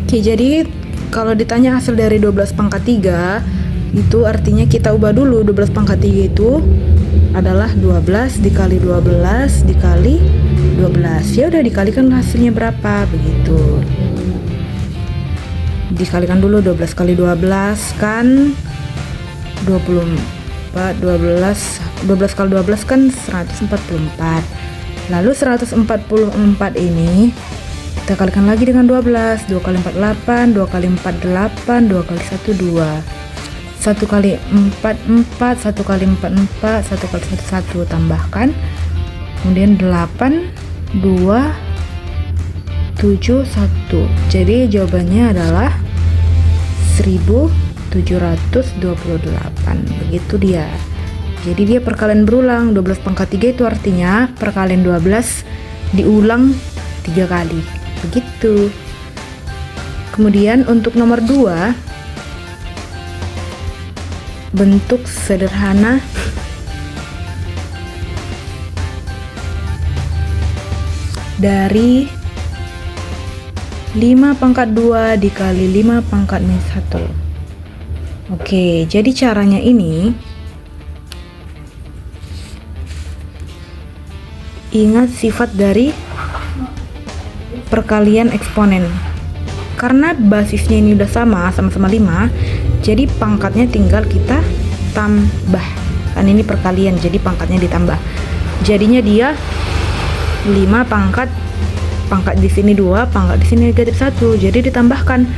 Oke, jadi kalau ditanya hasil dari 12 pangkat 3, itu artinya kita ubah dulu. 12 pangkat 3 itu adalah 12 dikali 12 dikali 12. Ya udah, dikalikan hasilnya berapa, begitu. Dikalikan dulu 12 kali 12 kan 24, 12 kali 12 kan 144. Lalu 144 ini kita kalikan lagi dengan 12. 2 kali 4 8, 2 kali 4 8, 2 kali 1 2. 1 kali 4 4, 1 kali 4 4, 1 kali 1 1, tambahkan. Kemudian 8 2 7 1. Jadi jawabannya adalah 1728. Begitu dia. Jadi dia perkalian berulang. 12 pangkat 3 itu artinya perkalian 12 diulang 3 kali. Begitu. Kemudian untuk nomor 2, bentuk sederhana dari 5 pangkat 2 dikali 5 pangkat min 1. Oke, jadi caranya ini, ingat sifat dari perkalian eksponen. Karena basisnya ini udah sama-sama 5, jadi pangkatnya tinggal kita tambah. Kan ini perkalian, jadi pangkatnya ditambah. Jadinya dia 5 pangkat di sini 2, pangkat di sini negatif 1. Jadi ditambahkan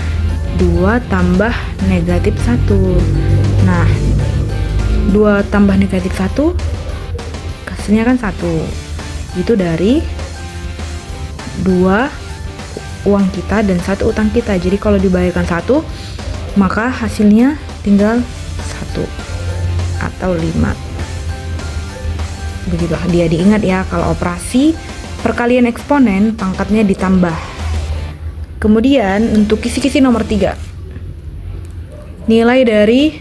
2 tambah negatif 1. Nah, 2 tambah negatif 1 hasilnya kan 1. Itu dari 2 uang kita dan 1 utang kita. Jadi kalau dibayarkan 1, maka hasilnya tinggal 1 atau 5. Begitulah dia, diingat ya, kalau operasi perkalian eksponen pangkatnya ditambah. Kemudian untuk kisi-kisi nomor 3, nilai dari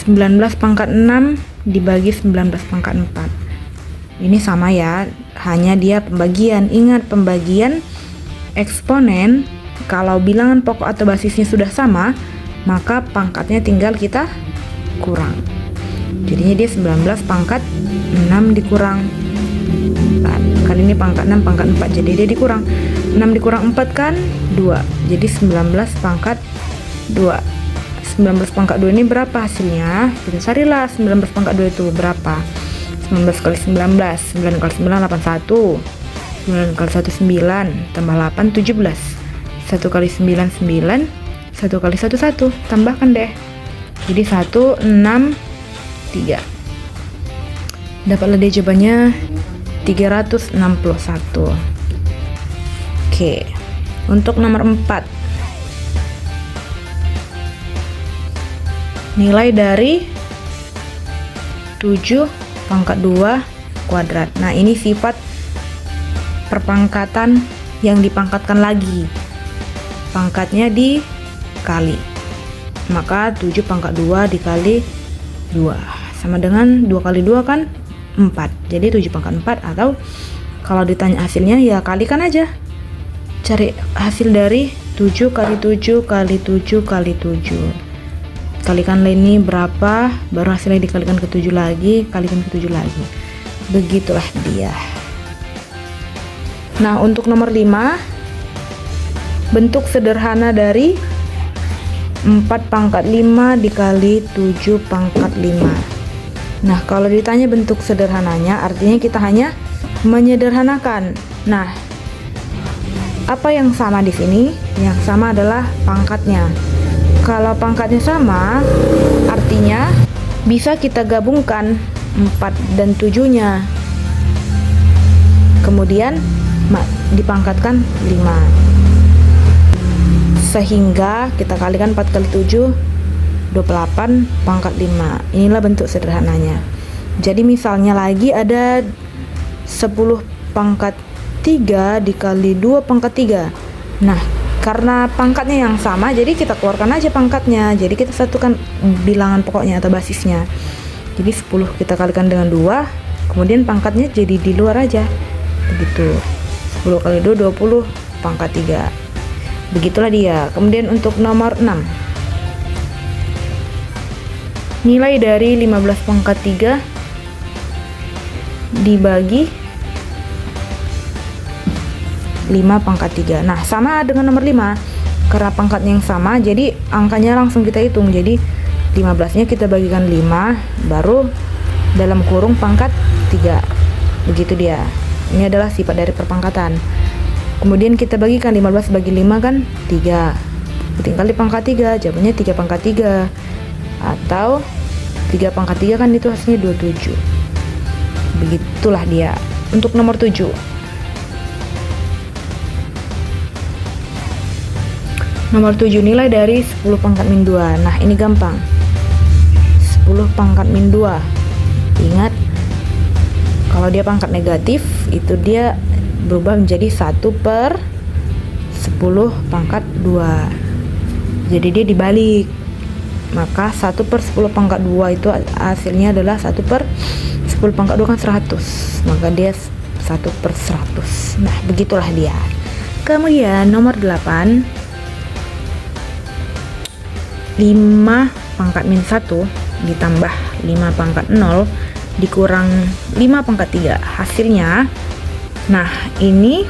19 pangkat 6 dibagi 19 pangkat 4. Ini sama ya, hanya dia pembagian. Ingat, pembagian eksponen kalau bilangan pokok atau basisnya sudah sama, maka pangkatnya tinggal kita kurang. Jadinya dia 19 pangkat 6 dikurang 4. Kan ini pangkat 6 pangkat 4, jadi dia dikurang. 6 dikurang 4 kan 2. Jadi 19 pangkat 2. 19 pangkat 2 ini berapa hasilnya? Kita carilah 19 pangkat 2 itu berapa. 19 kali 19, 9 kali 9 81. 9 kali 1 9, tambah 8 17. 1 kali 9 9, 1 kali 1 1, tambahkan deh. Jadi 1 6 3. Dapatlah deh jawabannya 361. Oke. Untuk nomor 4, nilai dari 7 pangkat 2 kuadrat. Nah, ini sifat perpangkatan yang dipangkatkan lagi. Pangkatnya dikali. Maka 7 pangkat 2 dikali 2 sama dengan 2 kali 2 kan 4. Jadi 7 pangkat 4, atau kalau ditanya hasilnya ya kalikan aja. Cari hasil dari 7 kali 7 kali 7 kali 7. Kalikan ini berapa, baru hasilnya dikalikan ke 7 lagi, kalikan ke 7 lagi. Begitulah dia. Nah, untuk nomor 5, bentuk sederhana dari 4 pangkat 5 dikali 7 pangkat 5. Nah, kalau ditanya bentuk sederhananya, artinya kita hanya menyederhanakan. Nah, apa yang sama di sini? Yang sama adalah pangkatnya. Kalau pangkatnya sama, artinya bisa kita gabungkan 4 dan 7-nya. Kemudian dipangkatkan 5. Sehingga kita kalikan 4 kali 7, 28 pangkat 5. Inilah bentuk sederhananya. Jadi misalnya lagi ada 10 pangkat 3 dikali 2 pangkat 3. Nah, karena pangkatnya yang sama, jadi kita keluarkan aja pangkatnya. Jadi kita satukan bilangan pokoknya atau basisnya. Jadi 10 kita kalikan dengan 2, kemudian pangkatnya jadi di luar aja. Begitu. 10 kali 2 20 pangkat 3. Begitulah dia. Kemudian untuk nomor 6, nilai dari 15 pangkat 3 dibagi 5 pangkat 3. Nah, sama dengan nomor 5. Karena pangkatnya yang sama, jadi angkanya langsung kita hitung. Jadi 15-nya kita bagikan 5, baru dalam kurung pangkat 3. Begitu dia. Ini adalah sifat dari perpangkatan. Kemudian kita bagikan 15 bagi 5 kan 3. Tinggal di pangkat 3, jawabannya 3 pangkat 3. Atau 3 pangkat 3 kan itu hasilnya 27. Begitulah dia. Untuk nomor 7, nilai dari 10 pangkat min 2. Nah, ini gampang. 10 pangkat min 2. Ingat, kalau dia pangkat negatif, itu dia berubah menjadi 1/10 pangkat 2. Jadi dia dibalik. Maka 1/10 pangkat 2 itu hasilnya adalah 1/10 pangkat 2 kan 100. Maka dia 1/100. Nah, begitulah dia. Kemudian nomor 8, 5 pangkat min 1 ditambah 5 pangkat 0 dikurang 5 pangkat 3. Hasilnya, nah ini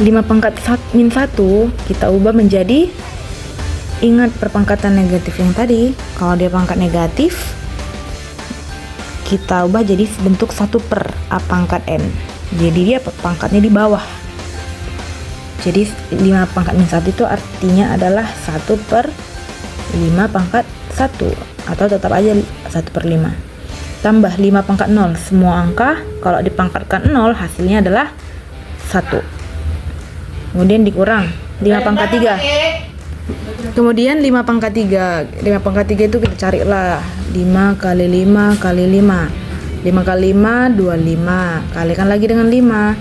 5 pangkat min 1 kita ubah menjadi, ingat perpangkatan negatif yang tadi, kalau dia pangkat negatif kita ubah jadi bentuk 1/a pangkat n. Jadi dia pangkatnya di bawah. Jadi 5 pangkat min 1 itu artinya adalah 1/5 pangkat 1, atau tetap aja 1/5. Tambah 5 pangkat 0. Semua angka kalau dipangkatkan 0 hasilnya adalah 1. Kemudian dikurang 5 pangkat 3. Kemudian 5 pangkat 3. 5 pangkat 3 itu kita carilah 5 kali 5 kali 5. 5 kali 5 25. Kalikan lagi dengan 5.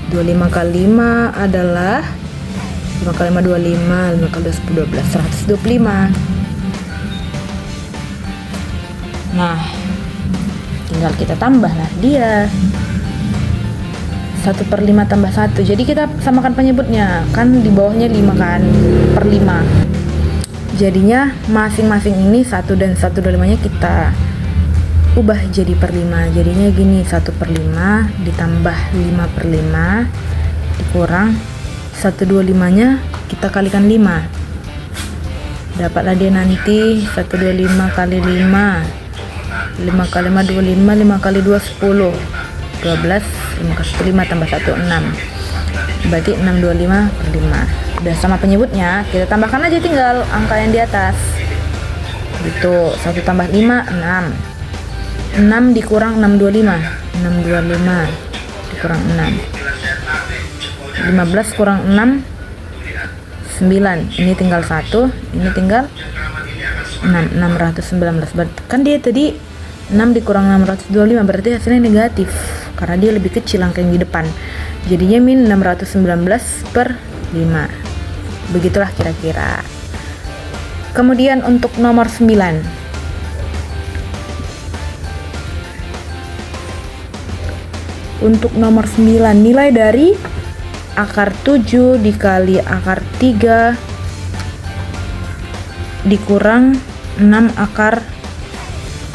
25 kali 5 adalah 5 kali 5 25, 5 kali 2 10 12, 125. Nah, tinggal kita tambah lah dia 1/5 tambah 1. Jadi kita samakan penyebutnya, kan di bawahnya 5 kan, per 5. Jadinya masing-masing ini 1 dan 1/5 nya kita ubah jadi per 5. Jadinya gini, 1/5 ditambah 5/5 dikurang 125 nya kita kalikan 5. Dapatlah dia nanti 125 kali 5. 5 kali 5 25, 5 kali 2 10. 12, 5 kali 5 tambah 1 6. Berarti 625/5. Udah sama penyebutnya, kita tambahkan aja tinggal angka yang di atas. Gitu, 1 tambah 5 6. 6 dikurang 625. 625 dikurang 6. 15 kurang 6 9. Ini tinggal 1, ini tinggal 6, 619. Berarti kan dia tadi 6 dikurang 625, berarti hasilnya negatif karena dia lebih kecil angka yang di depan. Jadinya min 619/5. Begitulah kira-kira. Kemudian untuk nomor 9, nilai dari akar 7 dikali akar 3 dikurang 6 akar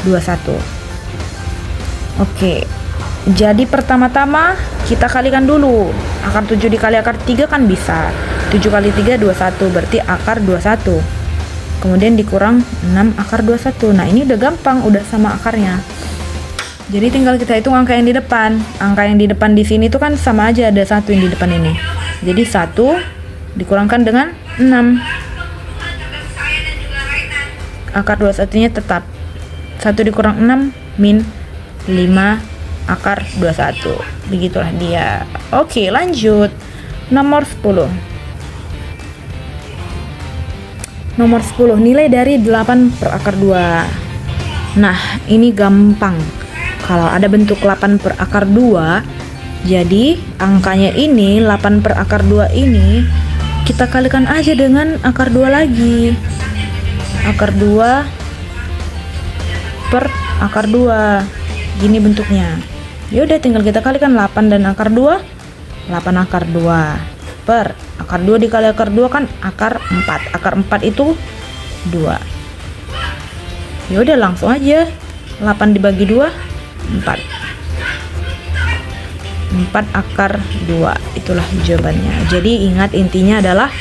21. Oke, jadi pertama-tama kita kalikan dulu. Akar 7 dikali akar 3 kan bisa 7 kali 3 21, berarti akar 21. Kemudian dikurang 6 akar 21. Nah, ini udah gampang, udah sama akarnya. Jadi tinggal kita hitung angka yang di depan. Angka yang di depan di sini tuh kan sama aja, ada 1 yang di depan ini. Jadi 1 dikurangkan dengan 6. Akar 21-nya tetap 1 dikurang 6 min 5 akar 21. Begitulah dia. Oke, lanjut. Nomor 10. Nilai dari 8 per akar 2. Nah, ini gampang. Kalau ada bentuk 8 per akar 2, jadi angkanya ini 8 per akar 2 ini kita kalikan aja dengan akar 2 lagi. Akar 2 per akar 2. Gini bentuknya. Ya udah tinggal kita kalikan 8 dan akar 2, 8 akar 2. per akar 2 dikali akar 2 kan akar 4. Akar 4 itu 2. Ya udah langsung aja. 8 dibagi 2 4. 4 akar 2. Itulah jawabannya. Jadi ingat intinya adalah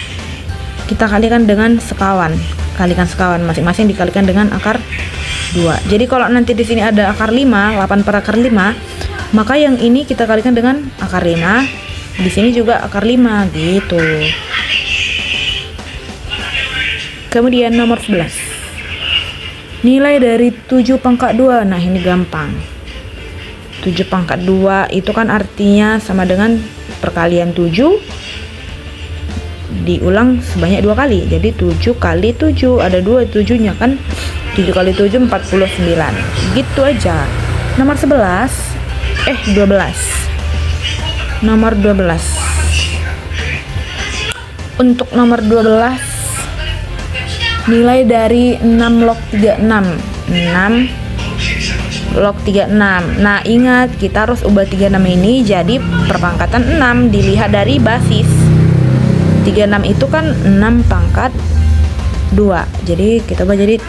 kita kalikan dengan sekawan. Kalikan sekawan masing-masing dikalikan dengan akar 2. Jadi kalau nanti di sini ada akar 5, 8 per akar 5, maka yang ini kita kalikan dengan akar 5. Di sini juga akar 5 gitu. Kemudian nomor 11. Nilai dari 7 pangkat 2. Nah, ini gampang. 7 pangkat 2 itu kan artinya sama dengan perkalian 7 diulang sebanyak 2 kali. Jadi 7 kali 7, ada 2 7-nya kan. 7 kali 7 49. Gitu aja. Nomor 12. 12. Nomor 12. Untuk nomor 12, nilai dari 6 log 36. 6 log 36. Nah, ingat kita harus ubah 36 ini jadi perpangkatan 6 dilihat dari basis. 36 itu kan 6 pangkat 2. Jadi kita ubah jadi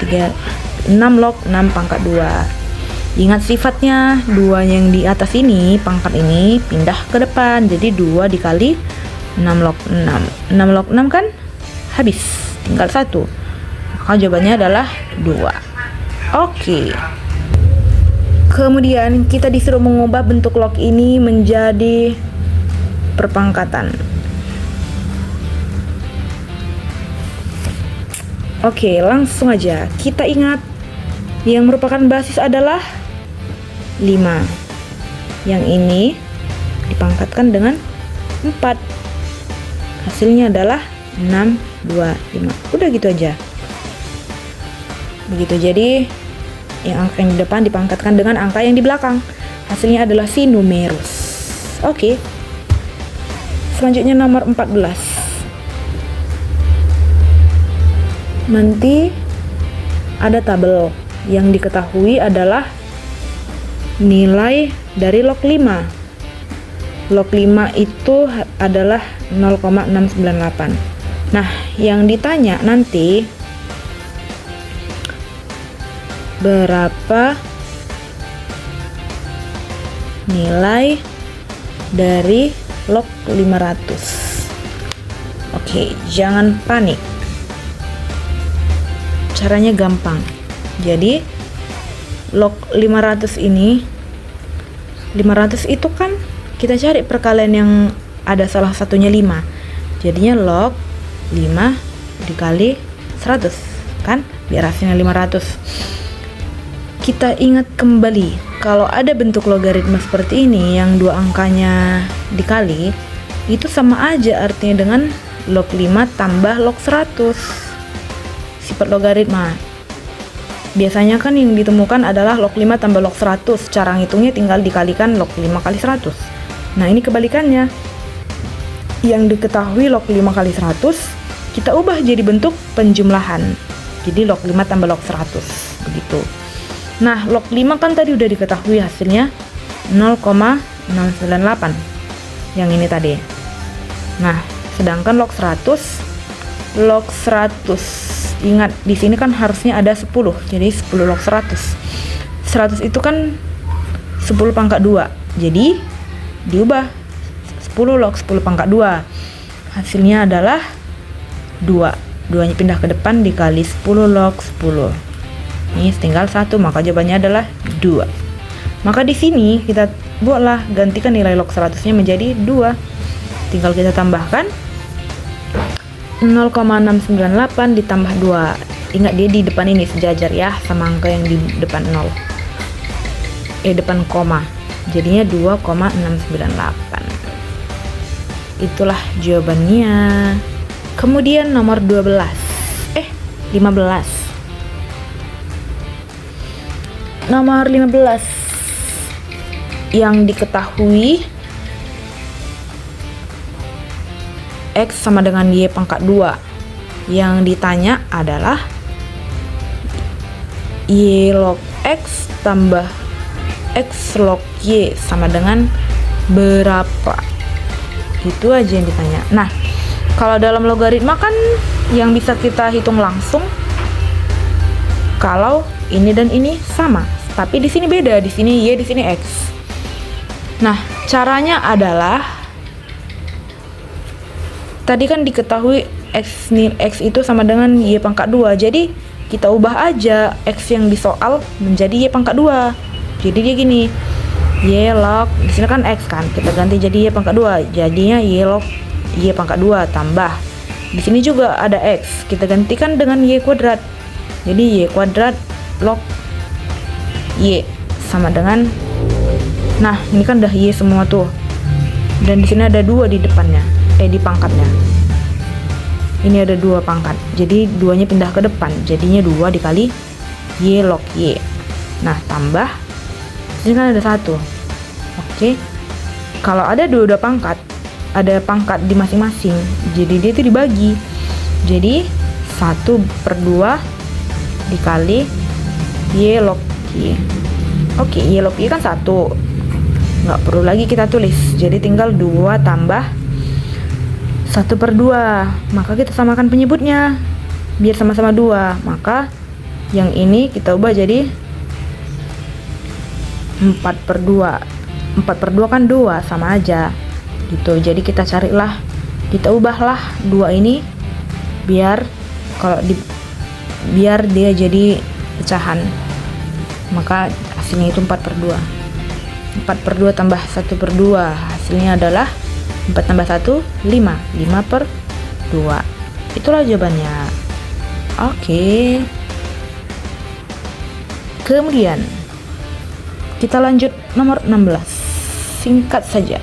6 log 6 pangkat 2. Ingat sifatnya, 2 yang di atas ini, pangkat ini pindah ke depan. Jadi 2 dikali 6 log 6. 6 log 6 kan habis, tinggal 1. Maka jawabannya adalah 2. Oke. Kemudian kita disuruh mengubah bentuk log ini menjadi perpangkatan. Oke, langsung aja. Kita ingat yang merupakan basis adalah 5. Yang ini dipangkatkan dengan 4. Hasilnya adalah 6, 2, 5. Udah gitu aja. Begitu, jadi yang angka yang di depan dipangkatkan dengan angka yang di belakang. Hasilnya adalah si numerus. Oke. Selanjutnya nomor 14. Nanti ada tabel yang diketahui adalah nilai dari log 5. Log 5 itu adalah 0,698. Nah, yang ditanya nanti berapa nilai dari log 500. Oke, jangan panik. Caranya gampang. Jadi log 500 ini, 500 itu kan kita cari perkalian yang ada salah satunya 5. Jadinya log 5 dikali 100 kan, biar hasilnya 500. Kita ingat kembali, kalau ada bentuk logaritma seperti ini yang 2 angkanya dikali, itu sama aja artinya dengan log 5 tambah log 100. Sifat logaritma biasanya kan yang ditemukan adalah log 5 tambah log 100. Cara ngitungnya tinggal dikalikan log 5 kali 100. Nah, ini kebalikannya. Yang diketahui log 5 kali 100 kita ubah jadi bentuk penjumlahan. Jadi log 5 tambah log 100 begitu. Nah, log 5 kan tadi udah diketahui hasilnya 0,698. Yang ini tadi. Nah, sedangkan log 100, ingat di sini kan harusnya ada 10. Jadi 10 log 100. 100 itu kan 10 pangkat 2. Jadi diubah 10 log 10 pangkat 2. Hasilnya adalah 2. 2-nya pindah ke depan dikali 10 log 10. Ini tinggal 1, maka jawabannya adalah 2. Maka di sini kita buatlah, gantikan nilai log 100-nya menjadi 2. Tinggal kita tambahkan 0,698 ditambah 2. Ingat dia di depan ini sejajar ya sama angka yang di depan 0. Depan koma. Jadinya 2,698. Itulah jawabannya. Kemudian nomor 15. Nomor 15 yang diketahui X sama dengan Y pangkat 2. Yang ditanya adalah Y log X tambah X log Y sama dengan berapa. Itu aja yang ditanya. Nah, kalau dalam logaritma kan yang bisa kita hitung langsung kalau ini dan ini sama. Tapi di sini beda, di sini Y, di sini X. Nah, caranya adalah tadi kan diketahui X itu sama dengan Y pangkat 2. Jadi kita ubah aja X yang di soal menjadi Y pangkat 2. Jadi dia gini, Y log, di sini kan X kan, kita ganti jadi Y pangkat 2. Jadinya Y log Y pangkat 2 tambah. Di sini juga ada X, kita gantikan dengan Y kuadrat. Jadi Y kuadrat log Y sama dengan, nah ini kan udah Y semua tuh. Dan di sini ada 2 di depannya, di pangkatnya. Ini ada 2 pangkat. Jadi 2-nya pindah ke depan. Jadinya 2 dikali Y log Y. Nah, tambah ini kan ada 1. Oke. Kalau ada 2 pangkat, ada pangkat di masing-masing. Jadi dia itu dibagi. Jadi 1/2 dikali Y log Y. Oke, Y log Y kan 1. Nggak perlu lagi kita tulis. Jadi tinggal 2 tambah 1/2. Maka kita samakan penyebutnya biar sama-sama 2. Maka yang ini kita ubah jadi 4/2. 4/2 kan 2, sama aja gitu. Jadi kita carilah, kita ubahlah 2 ini biar biar dia jadi pecahan. Maka hasilnya itu 4/2. 4/2 tambah 1/2 hasilnya adalah 4 tambah 1 5. 5/2. Itulah jawabannya. Oke. Kemudian kita lanjut nomor 16. Singkat saja.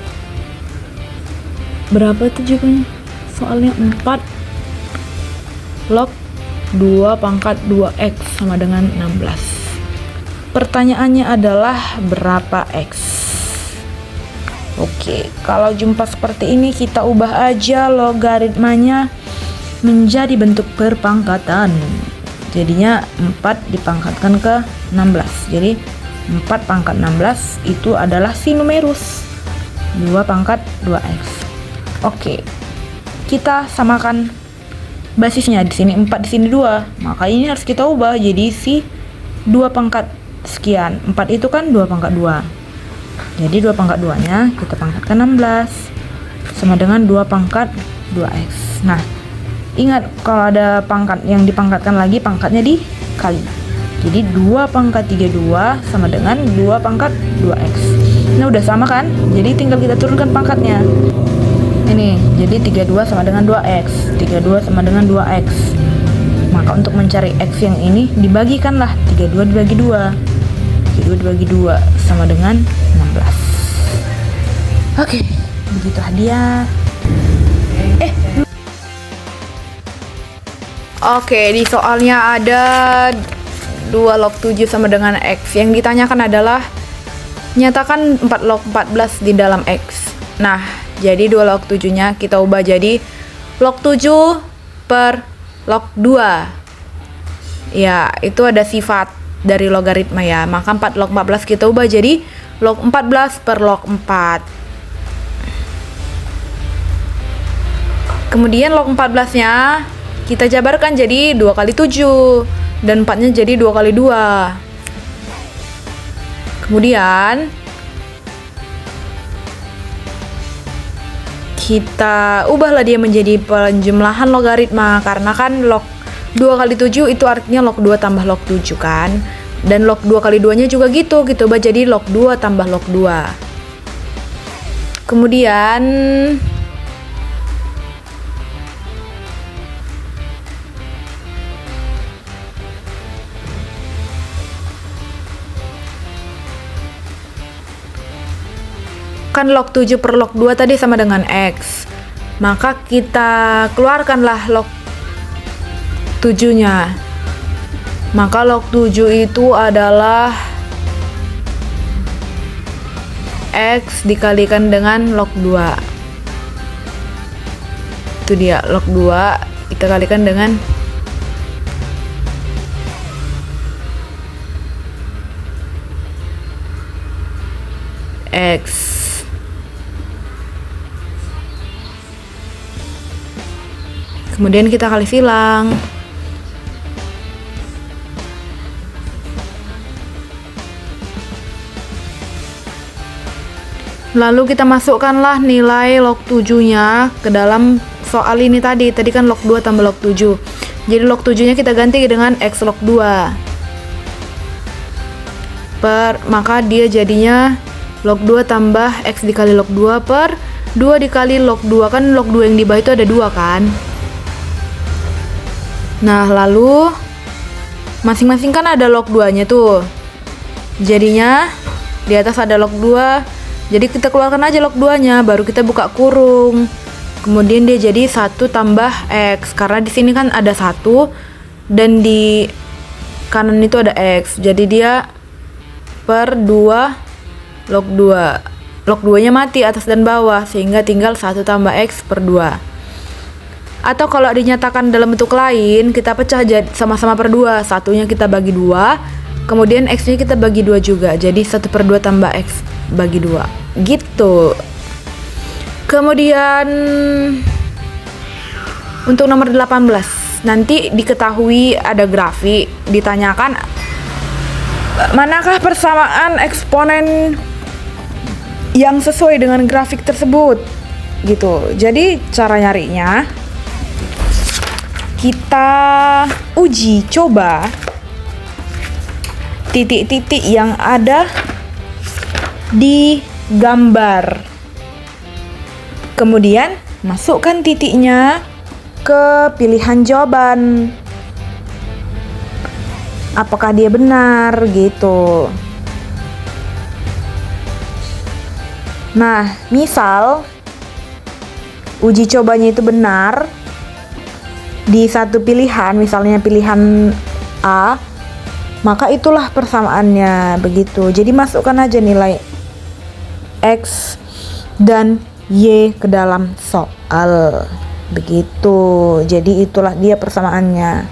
Berapa itu jawabannya? Soalnya 4 log 2 pangkat 2X sama dengan 16. Pertanyaannya adalah berapa X? Oke, kalau jumpa seperti ini kita ubah aja logaritmanya menjadi bentuk perpangkatan. Jadinya 4 dipangkatkan ke 16. Jadi 4 pangkat 16 itu adalah sin numerus 2 pangkat 2X. Oke. Kita samakan basisnya, di sini 4, di sini 2. Maka ini harus kita ubah jadi si 2 pangkat sekian. 4 itu kan 2 pangkat 2. Jadi 2 pangkat 2-nya kita pangkatkan 16 sama dengan 2 pangkat 2X. Nah, ingat kalau ada pangkat yang dipangkatkan lagi, pangkatnya dikali. Jadi 2 pangkat 32 sama dengan 2 pangkat 2X. Nah, udah sama kan? Jadi tinggal kita turunkan pangkatnya. Ini, jadi 32 sama dengan 2X. 32 sama dengan 2X. Maka untuk mencari X yang ini, dibagikanlah. 32 dibagi 2. 32 dibagi 2 sama dengan 16. Oke, begitulah dia. Oke, di soalnya ada 2 log 7 sama dengan X. Yang ditanyakan adalah nyatakan 4 log 14 di dalam X. Nah, jadi 2 log 7-nya kita ubah jadi log 7 per log 2. Ya, itu ada sifat dari logaritma ya. Maka 4 log 14 kita ubah jadi log 14 per log 4. Kemudian log 14-nya kita jabarkan jadi 2 kali 7. Dan 4-nya jadi 2 kali 2. Kemudian kita ubahlah dia menjadi penjumlahan logaritma. Karena kan log 2 kali 7 itu artinya log 2 tambah log 7 kan. Dan log 2 kali 2-nya juga gitu. Kita ubah jadi log 2 tambah log 2. Kemudian kan log 7 per log 2 tadi sama dengan X. Maka kita keluarkanlah log 7-nya. Maka log 7 itu adalah X dikalikan dengan log 2. Itu dia log 2 kita kalikan dengan X. Kemudian kita kali silang. Lalu kita masukkanlah nilai log 7-nya ke dalam soal ini tadi. Tadi kan log 2 tambah log 7. Jadi log 7-nya kita ganti dengan X log 2. Maka dia jadinya log 2 tambah X dikali log 2 per 2 dikali log 2. Kan log 2 yang di bawah itu ada 2 kan. Nah, lalu masing-masing kan ada log 2-nya tuh. Jadinya di atas ada log 2. Jadi kita keluarkan aja log 2-nya, baru kita buka kurung. Kemudian dia jadi 1 tambah X. Karena di sini kan ada 1 dan di kanan itu ada X. Jadi dia per 2 log 2. Log 2-nya mati atas dan bawah, sehingga tinggal 1 tambah X per 2. Atau kalau dinyatakan dalam bentuk lain, kita pecah sama-sama per 2. Satunya kita bagi 2, kemudian X-nya kita bagi 2 juga. Jadi 1 per 2 tambah X bagi 2 gitu. Kemudian untuk nomor 18, nanti diketahui ada grafik, ditanyakan manakah persamaan eksponen yang sesuai dengan grafik tersebut gitu. Jadi cara nyarinya kita uji coba titik-titik yang ada di gambar. Kemudian masukkan titiknya ke pilihan jawaban. Apakah dia benar gitu. Nah, misal uji cobanya itu benar di satu pilihan, misalnya pilihan A, maka itulah persamaannya begitu. Jadi masukkan aja nilai X dan Y ke dalam soal begitu. Jadi itulah dia persamaannya.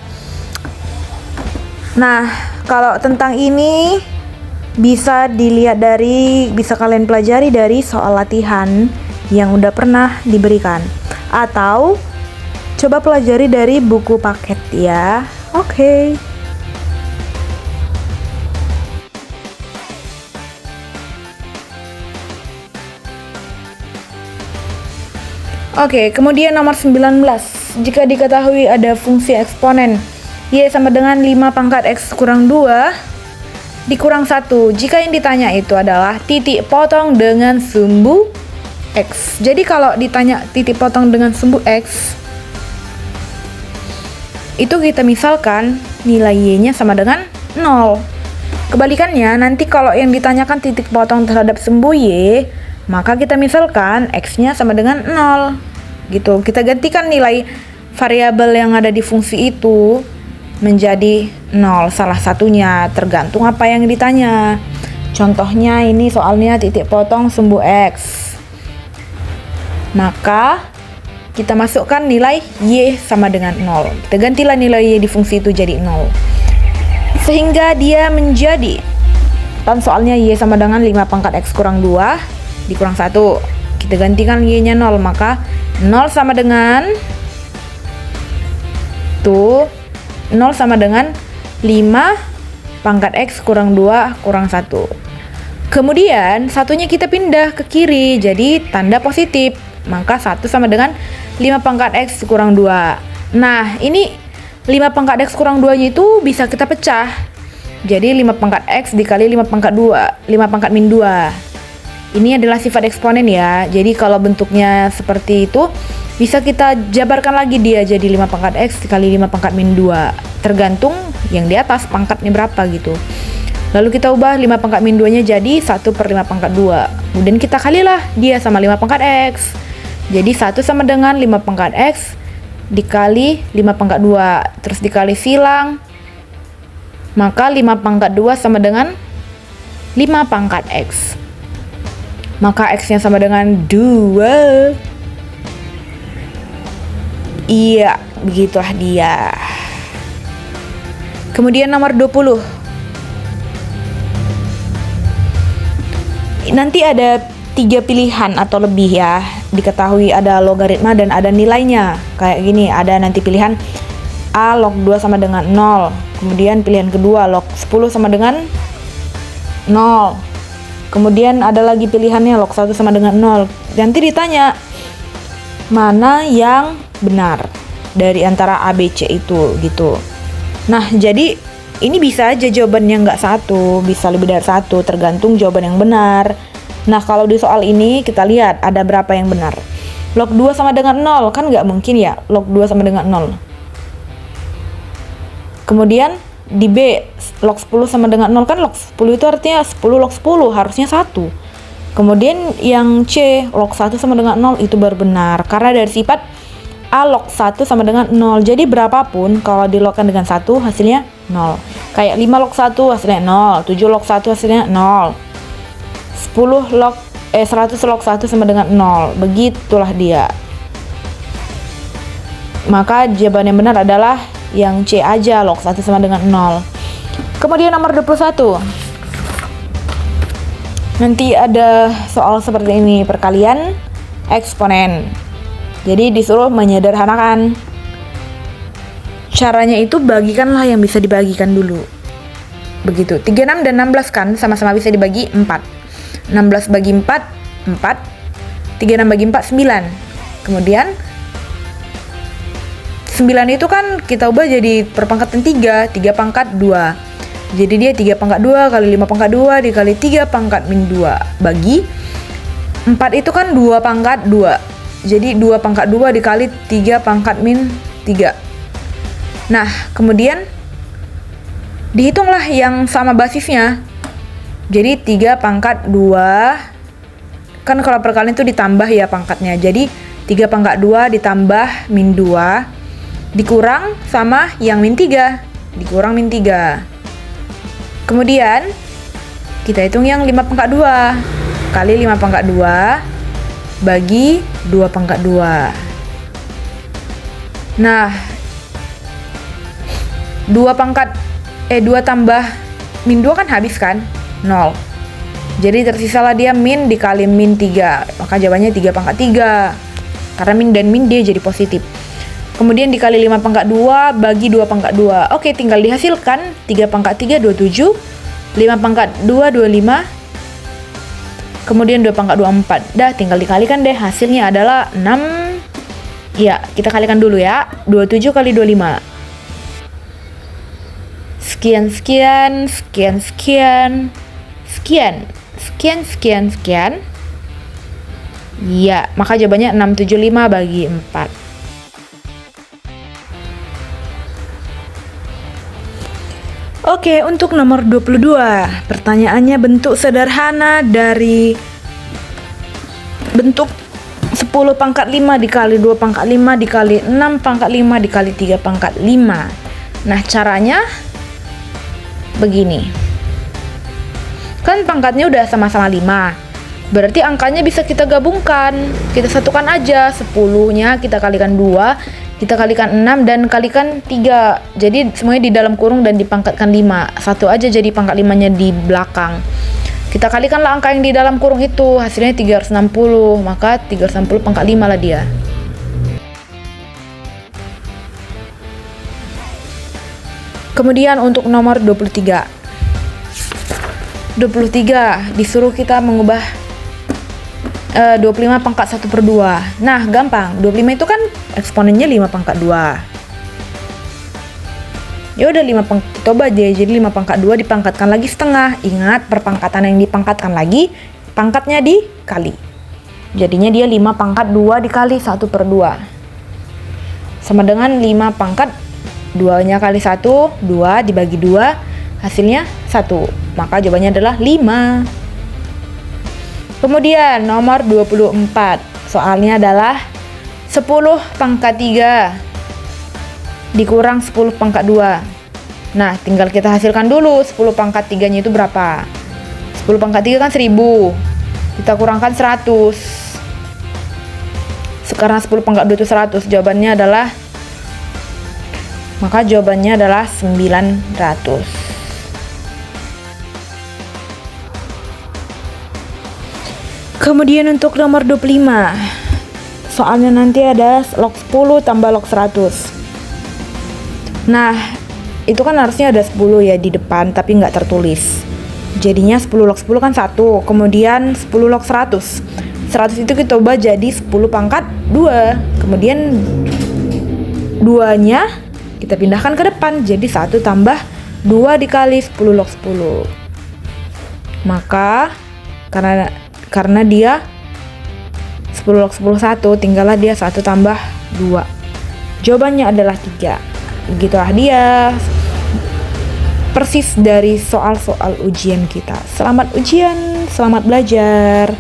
Nah, kalau tentang ini bisa kalian pelajari dari soal latihan yang udah pernah diberikan, atau coba pelajari dari buku paket ya. Oke. Oke, kemudian nomor 19. Jika diketahui ada fungsi eksponen Y sama dengan 5 pangkat X kurang 2 dikurang 1. Jika yang ditanya itu adalah titik potong dengan sumbu X. Jadi kalau ditanya titik potong dengan sumbu X, itu kita misalkan nilai Y-nya sama dengan 0. Kebalikannya, nanti kalau yang ditanyakan titik potong terhadap sumbu Y, maka kita misalkan X-nya sama dengan 0 gitu. Kita gantikan nilai variabel yang ada di fungsi itu menjadi 0, salah satunya, tergantung apa yang ditanya. Contohnya ini soalnya titik potong sumbu X, maka kita masukkan nilai Y sama dengan 0. Kita gantilah nilai Y di fungsi itu jadi 0, sehingga dia menjadi, kan soalnya Y sama dengan 5 pangkat X kurang 2 dikurang 1, kita gantikan Y-nya 0, maka 0 sama dengan 0 sama dengan 5 pangkat X kurang 2 kurang 1. Kemudian satunya kita pindah ke kiri, jadi tanda positif, maka 1 sama dengan 5 pangkat X kurang 2. Nah, ini 5 pangkat X kurang 2-nya itu bisa kita pecah. Jadi 5 pangkat X dikali 5 pangkat 2, 5 pangkat min 2. Ini adalah sifat eksponen ya. Jadi kalau bentuknya seperti itu, bisa kita jabarkan lagi dia jadi 5 pangkat X dikali 5 pangkat min 2. Tergantung yang di atas pangkatnya berapa gitu. Lalu kita ubah 5 pangkat min 2-nya jadi 1 per 5 pangkat 2. Kemudian kita kalilah dia sama 5 pangkat X. Jadi 1 sama dengan 5 pangkat X dikali 5 pangkat 2. Terus dikali silang. Maka 5 pangkat 2 sama dengan 5 pangkat X. Maka X-nya sama dengan 2. Iya, begitulah dia. Kemudian nomor 20. Nanti ada 3 pilihan atau lebih ya. diketahui ada logaritma dan ada nilainya. Kayak gini, ada nanti pilihan A log 2 sama dengan 0. Kemudian pilihan kedua log 10 sama dengan 0. Kemudian ada lagi pilihannya log 1 sama dengan 0. Nanti ditanya mana yang benar dari antara A, B, C itu gitu. Nah, jadi ini bisa aja jawabannya nggak satu, bisa lebih dari satu, tergantung jawaban yang benar. Nah, kalau di soal ini kita lihat ada berapa yang benar. Log 2 sama dengan 0, kan nggak mungkin ya log 2 sama dengan 0. Kemudian di B, log 10 sama dengan 0, kan log 10 itu artinya 10 log 10, harusnya 1. Kemudian yang C, log 1 sama dengan 0, itu baru benar. Karena dari sifat A log 1 sama dengan 0. Jadi berapapun kalau dilogkan dengan 1 hasilnya 0. Kayak 5 log 1 hasilnya 0, 7 log 1 hasilnya 0. 100 log 1 sama dengan 0. Begitulah dia. Maka jawaban yang benar adalah yang C aja, log 1 sama dengan 0. Kemudian nomor 21. Nanti ada soal seperti ini, perkalian eksponen. Jadi disuruh menyederhanakan. Caranya itu bagikanlah yang bisa dibagikan dulu. Begitu. 36 dan 16 kan sama-sama bisa dibagi 4. 16 bagi 4, 4. 36 bagi 4, 9. Kemudian 9 itu kan kita ubah jadi perpangkatan 3, 3 pangkat 2. Jadi dia 3 pangkat 2 kali 5 pangkat 2 dikali 3 pangkat min 2 bagi 4 itu kan 2 pangkat 2. Jadi 2 pangkat 2 dikali 3 pangkat min 3. Nah, kemudian dihitunglah yang sama basisnya. Jadi 3 pangkat 2, kan kalau perkalian itu ditambah ya pangkatnya. Jadi 3 pangkat 2 ditambah min 2 dikurang sama yang min 3, dikurang min 3. Kemudian kita hitung yang 5 pangkat 2 kali 5 pangkat 2 bagi 2 pangkat 2. Nah, 2 tambah min 2 kan habis kan? 0. Jadi tersisalah dia min dikali min 3. Maka jawabannya 3 pangkat 3. Karena min dan min dia jadi positif. Kemudian dikali 5 pangkat 2 bagi 2 pangkat 2. Oke, tinggal dihasilkan. 3 pangkat 3 27, 5 pangkat 2 25. Kemudian 2 pangkat 2 4. Dah, tinggal dikalikan deh. Hasilnya adalah 6. Ya, kita kalikan dulu ya. 27 kali 25. Sekian. Ya, maka jawabannya 675 bagi 4. Oke, untuk nomor 22. Pertanyaannya bentuk sederhana dari bentuk 10 pangkat 5 dikali 2 pangkat 5 dikali 6 pangkat 5 dikali 3 pangkat 5. Nah, caranya begini. Kan pangkatnya udah sama-sama 5. Berarti angkanya bisa kita gabungkan. Kita satukan aja. 10-nya kita kalikan 2, kita kalikan 6 dan kalikan 3. Jadi semuanya di dalam kurung dan dipangkatkan 5. Satu aja jadi pangkat 5-nya di belakang. Kita kalikanlah angka yang di dalam kurung itu. Hasilnya 360. Maka 360 pangkat 5 lah dia. Kemudian untuk nomor 23. 23 disuruh kita mengubah 25 pangkat 1/2. Nah, gampang. 25 itu kan eksponennya 5 pangkat 2. Ya udah 5 pangkat, coba aja. Jadi 5 pangkat 2 dipangkatkan lagi setengah. Ingat, perpangkatan yang dipangkatkan lagi pangkatnya dikali. Jadinya dia 5 pangkat 2 dikali 1/2. Sama dengan 5 pangkat 2-nya kali 1, 2 dibagi 2, hasilnya 1. Maka jawabannya adalah 5. Kemudian nomor 24. Soalnya adalah 10 pangkat 3 dikurang 10 pangkat 2. Nah, tinggal kita hasilkan dulu 10 pangkat 3-nya itu berapa. 10 pangkat 3 kan 1000. Kita kurangkan 100. Sekarang 10 pangkat 2 itu 100. Jawabannya adalah, maka jawabannya adalah 900. Kemudian untuk nomor 25. soalnya nanti ada log 10 tambah log 100. Nah, itu kan harusnya ada 10 ya di depan, tapi nggak tertulis. Jadinya 10 log 10 kan 1, kemudian 10 log 100. 100 itu kita ubah jadi 10 pangkat 2. Kemudian 2-nya kita pindahkan ke depan, jadi 1 tambah 2 dikali 10 log 10. Maka karena dia 10 log 10 1, tinggallah dia 1 tambah 2. Jawabannya adalah 3. Begitulah dia persis dari soal-soal ujian kita. Selamat ujian, selamat belajar.